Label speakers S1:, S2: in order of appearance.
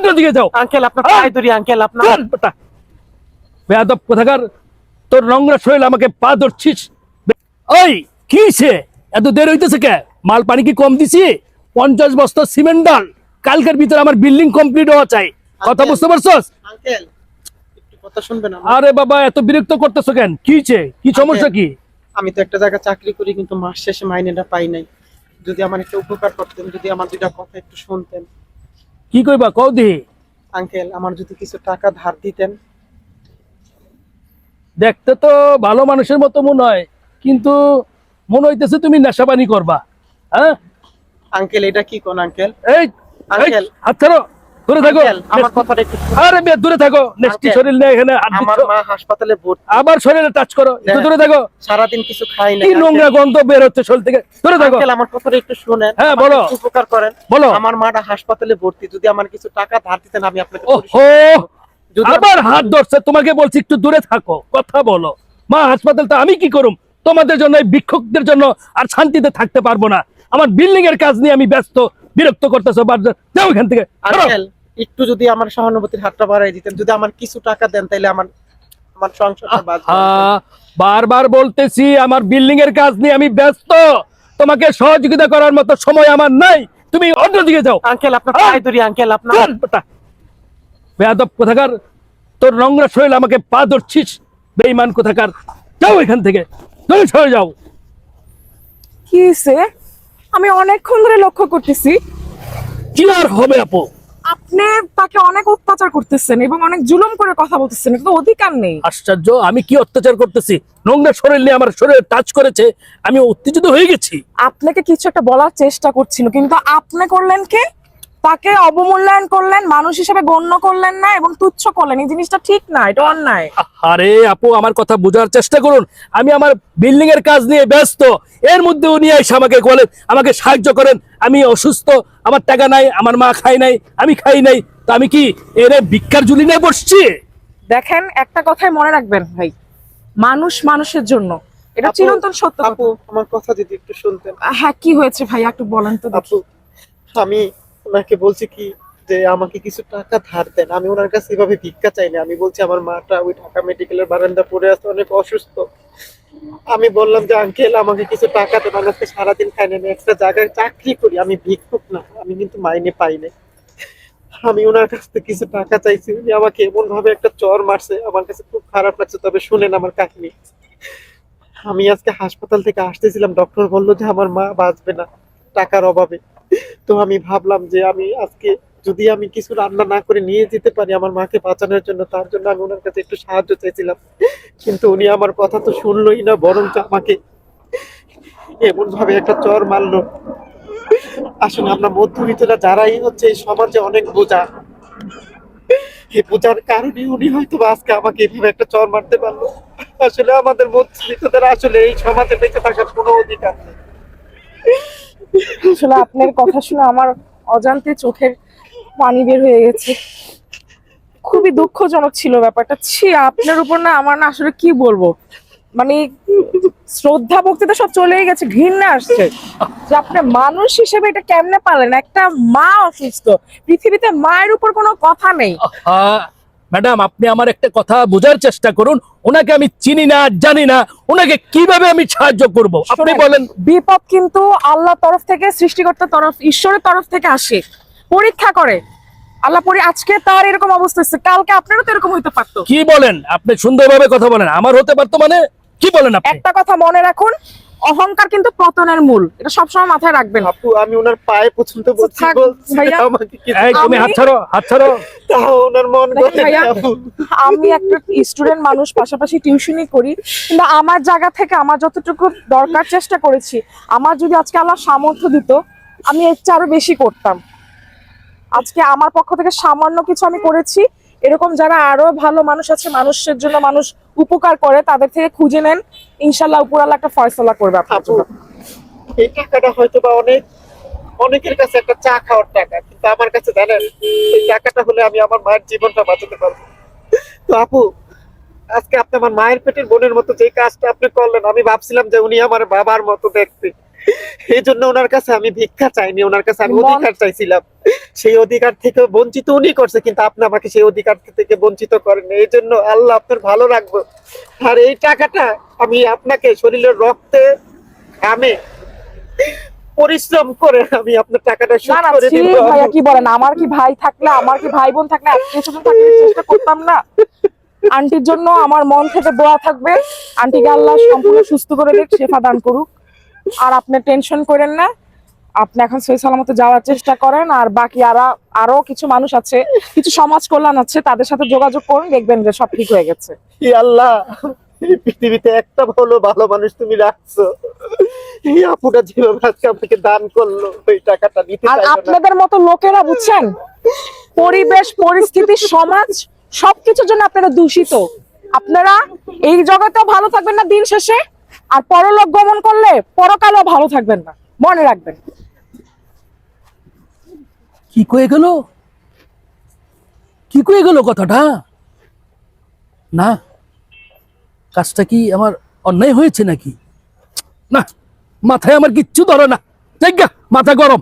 S1: অন্যদিকে যাও।
S2: আঙ্কেল আপনার পায়ে ধরি আঙ্কেল আপনার।
S1: বেয়াদব কোথাকার, তোর নোংরা শরীর আমাকে পা ধরছিস। ওই কিছে এত দেরি হইতেছে কে? মাল পানি কি কম দিছি? 50 বস্তা সিমেন্ট ডাল, কালকের ভিতরে আমার বিল্ডিং কমপ্লিট হওয়া চাই। কথা বুঝতে পারছস?
S2: আঙ্কেল একটু কথা শুনবেন আমার?
S1: আরে বাবা এত বিরক্ত করতেছো কেন? কিছে, কি সমস্যা কি?
S2: আমি তো একটা জায়গায় চাকরি করি কিন্তু মাস শেষে মাইনেটা পাই নাই। যদি আমার একটু উপকার করতেন, যদি আমার দুইটা কথা একটু শুনতেন।
S1: কি কইবা কও দি?
S2: আঙ্কেল আমার যদি কিছু টাকা ধার দিতেন।
S1: দেখতে তো ভালো মানুষের মতো মনে হয়, কিন্তু মনে হইতেছে তুমি নেশাবানি করবা। হ্যাঁ
S2: আঙ্কেল এটা কি কোন আঙ্কেল?
S1: এই
S2: আঙ্কেল
S1: হাত ছাড়ো, দূরে থাকো।
S2: আঙ্কেল আমার কথাটা একটু শুনুন।
S1: আরে বে দূরে থাকো, নেস্টি
S2: আঙ্কেল,
S1: শরীর নিয়ে এখানে হাত
S2: আমার
S1: দিচ্ছ।
S2: মা হাসপাতালে ভর্তি।
S1: আবার শরীরে টাচ করো, একটু দূরে থাকো।
S2: সারাদিন কিছু খাই না।
S1: কি নোংরা গন্ধ বের হচ্ছে শরীর থেকে, দূরে থাকো।
S2: আঙ্কেল আমার কথাটা একটু শুনেন।
S1: হ্যাঁ,
S2: আমাকে
S1: বলো।
S2: একটু উপকার করেন।
S1: বলো।
S2: আমার মাটা হাসপাতালে ভর্তি, যদি আমার কিছু টাকা ধার দিতেন আমি আপনাকে
S1: ওহো,
S2: যদি
S1: আবার হাত ধরছে। তোমাকে বলছি একটু দূরে থাকো, কথা বলো। মা হাসপাতাল তো আমি কি করুম তোমাদের জন্য, এই ভিক্ষুকদের জন্য আর শান্তিতে থাকতে পারবো না। আমার বিল্ডিং এর কাজ নিয়ে আমি ব্যস্ত, বিরক্ত করতেছো। যাও এখান থেকে।
S2: আঙ্কেল একটু যদি আমার সহানুভূতির হাতটা বাড়াই দিতেন, যদি আমার কিছু টাকা দেন তাহলে আমার আমার সংসারটা বাঁচবে।
S1: বারবার বলতেছি আমার বিল্ডিং এর কাজ নিয়ে আমি ব্যস্ত, তোমাকে সহযোগিতা করার মতো সময় আমার নাই। তুমি অন্যদিকে যাও।
S2: আঙ্কেল আপনার পায়ে ধরি আঙ্কেল আপনার।
S1: বেয়াদব কোথাকার, তোর নোংরা শরীর আমাকে পা ধরছিস। বেঈমান কোথাকার, যাও এখান থেকে, তুমি সরে যাও।
S3: কি হইছে? আমি অনেকক্ষণ ধরে লক্ষ্য করতেছি
S1: কি আর হবে আপু?
S3: আপনি তাকে অনেক অত্যাচার করতেছেন এবং অনেক জুলুম করে কথা বলতেছেন, এটা তো অধিকার নেই।
S1: আশ্চর্য, আমি কি অত্যাচার করতেছি? নোংরা শরীর নিয়ে আমার শরীরে টাচ করেছে, আমি উত্তেজিত হয়ে গেছি।
S3: আপনাকে কিছু একটা বলার চেষ্টা করছিল, কিন্তু আপনি করলেন কি? তাকে অবমূল্যায়ন করলেন, মানুষ হিসেবে গণ্য করলেন না এবং তুচ্ছ করলেন। এই জিনিসটা ঠিক না, এটা অন্যায়।
S1: আরে আপু আমার কথা বোঝার চেষ্টা করুন। আমি আমার বিল্ডিং এর কাজ নিয়ে ব্যস্ত, এর মধ্যে উনি এসে আমাকে বলেন আমাকে সাহায্য করেন। আমি অসুস্থ, আমার টাকা নাই, আমার মা খাই নাই, আমি খাই নাই, তো আমি কি এর ভিক্ষার ঝুলি নিয়ে বসছি?
S3: দেখেন, একটা কথাই মনে রাখবেন ভাই, মানুষ মানুষের জন্য, এটা চিরন্তন সত্য কথা।
S2: আপু আমার কথা যদি একটু শুনতেন।
S3: হ্যাঁ, কি হয়েছে ভাই একটু বলেন তো দেখি।
S2: আপু আমি ওনাকে বলছি কি যে আমাকে কিছু টাকা ধার দেন। আমি ওনার কাছে এভাবে ভিক্ষা চাই না। আমি বলছি আমার মাটা ওই ঢাকা মেডিকেলের বারান্দা পড়ে আছে, অনেক অসুস্থ। আমি বললাম যে আঙ্কেল আমাকে কিছু টাকা দেন, আমি আজকে সারাদিন খাই না, আমি একটা জায়গায় চাকরি করি, আমি ভিক্ষুক না, আমি কিন্তু মাইনে পাই না। আমি ওনার কাছ থেকে কিছু টাকা চাইছি, উনি আমাকে এমন ভাবে একটা চর মারছে, আমার কাছে খুব খারাপ লাগছে। তবে শুনেন আমার কাহিনী। আমি আজকে হাসপাতাল থেকে আসতেছিলাম, ডক্টর বললো যে আমার মা বাঁচবে না টাকার অভাবে। তো আমি ভাবলাম যে আমি আজকে যদি আমি কিছু রান্না না করে নিয়ে যেতে পারি আমার মাকে বাঁচানোর জন্য, তার জন্য আমি ওনার কাছে একটু সাহায্য চাইছিলাম। কিন্তু উনি আমার কথা তো শুনলোই না, বরঞ্চ আমাকে এমন ভাবে একটা চর মারলো। আসলে আমরা মধ্যবিত্তরা যারাই হচ্ছে এই সমাজে অনেক বোঝা, এই বোঝার কারণে উনি হয়তো আজকে আমাকে এইভাবে একটা চর মারতে পারলো। আসলে আমাদের মধ্যবিত্তদের আসলে এই সমাজে বেঁচে থাকার কোনো অধিকার নেই।
S3: আসলে আপনার কথা শুনে আমার অজান্তে চোখের পানি বের হয়ে গেছে। খুবই দুঃখজনক ছিল ব্যাপারটা। ছি, আপনার উপর না আমার না আসলে কি বলবো, মানে শ্রদ্ধা ভক্তিতে সব চলেই গেছে, ঘৃণা আসছে যে আপনি মানুষ হিসেবে এটা কেমনে পারলেন। একটা মা অসুস্থ, পৃথিবীতে মায়ের উপর কোনো কথা নেই।
S1: ম্যাডাম আপনি আমার একটা কথা বোঝার চেষ্টা করুন। ওনাকে আমি চিনি না, জানি না, ওনাকে কিভাবে আমি সাহায্য করব আপনি
S3: শোনেন,
S1: বলেন।
S3: বিপদ কিন্তু আল্লাহর তরফ থেকে, সৃষ্টিকর্তার তরফ, ঈশ্বরের তরফ থেকে আসে, পরীক্ষা করে আল্লাহ। আজকে তার এরকম অবস্থা হচ্ছে, কালকে আপনারও তো এরকম হইতে পারতো।
S1: কি বলেন আপনি? সুন্দরভাবে কথা বলেন। আমার হতে পারতো মানে কি বলেন আপনি?
S3: একটা কথা মনে রাখুন, অহংকার কিন্তু পতনের মূল, এটা সবসময় মাথায় রাখবেন।
S2: আপু আমি ওনার পায়ে পর্যন্ত বলছি,
S3: থাক ভাইয়া।
S2: আমাকে কিছু
S1: এই তুমি হাত ছাড়ো, হাত ছাড়ো।
S2: তাও ওনার মন
S3: দেখেন
S2: গলে
S3: ভাইয়া,
S2: না, আপু।
S3: আমি একটা স্টুডেন্ট মানুষ, পাশাপাশি টিউশনই করি, কিন্তু আমার জায়গা থেকে আমার যতটুকু দরকার চেষ্টা করেছি। আমার যদি আজকে আল্লাহ সামর্থ্য দিত আমি এর চেয়ে আরো বেশি করতাম। আজকে আমার পক্ষ থেকে সামান্য কিছু আমি করেছি। এরকম যারা আরো ভালো মানুষ আছে, মানুষের জন্য মানুষ উপকার করে, তাদের থেকে খুঁজে নেন, ইনশাল্লাহ উপরাল্লাহ একটা ফয়সালা করবে আপনার
S2: আপু
S3: জন্য।
S2: এই টাকাটা হয়তো বা অনেকের কাছে একটা চা খাওয়ার টাকা, কিন্তু আমার কাছে জানেন এই টাকাটা হলে আমি আমার মায়ের জীবনটা বাঁচাতে পারবো। তো আপু আজকে আপনি আমার মায়ের পেটের বোনের মতো যে কাজটা আপনি করলেন, আমি ভাবছিলাম যে উনি আমার বাবার মতো দেখতে, এই জন্য ওনার কাছে আমি ভিক্ষা চাইনি, ওনার কাছে আমি
S3: মন-
S2: অধিকার চাইছিলাম। সেই অধিকার থেকে বঞ্চিত উনি করছে, কিন্তু আপনি আমাকে সেই অধিকার থেকে বঞ্চিত করেন। এই জন্য আল্লাহ আপনার ভালো রাখবো। আর এই টাকাটা আমি আপনাকে শরীরের রক্তে ঘামে পরিশ্রম করে আমি আপনার টাকাটা
S3: না
S2: শোধ
S3: না
S2: করে
S3: ছি
S2: দিব।
S3: ভাইয়া, কি বলেন? আমার কি ভাই থাকলে, আমার কি ভাই বোন থাকলে আত্মীয় স্বজন থাকলে চেষ্টা করতাম না? আন্টির জন্য আমার মন থেকে দোয়া থাকবে, আন্টিকে আল্লাহ সম্পূর্ণ সুস্থ করে দিক, শেফা দান করুক। আর আপনি টেনশন করেন না, আপনি এখন সহি সালামতে যাওয়ার চেষ্টা করেন। আর বাকি আরো কিছু মানুষ আছে, কিছু সমাজ কল্যাণ আছে, তাদের সাথে যোগাযোগ করুন, দেখবেন যে সব ঠিক হয়ে গেছে।
S2: ই আল্লাহ, এই পৃথিবীতে একটা ভালো মানুষ তুমি রাখছো। এই আপুটা যেভাবে আজকে আমাকে দান করলো, ওই টাকাটা নিতে
S3: আর
S2: চাইলো না।
S3: আপনাদের মতো লোকেরা বুঝছেন, পরিবেশ পরিস্থিতি সমাজ সবকিছুর জন্য আপনারা দূষিত। আপনারা এই জগতেও ভালো থাকবেন না দিন শেষে, আর পরলোক গমন করলে পরকালেও ভালো থাকবেন না, মনে রাখবেন।
S1: কি কয়ে গেল, কি কয়ে গেল কথাটা? না, কাজটা কি আমার অন্যায় হয়েছে নাকি? না, মাথায় আমার কিচ্ছু ধরে না। জায়গা মাথা গরম।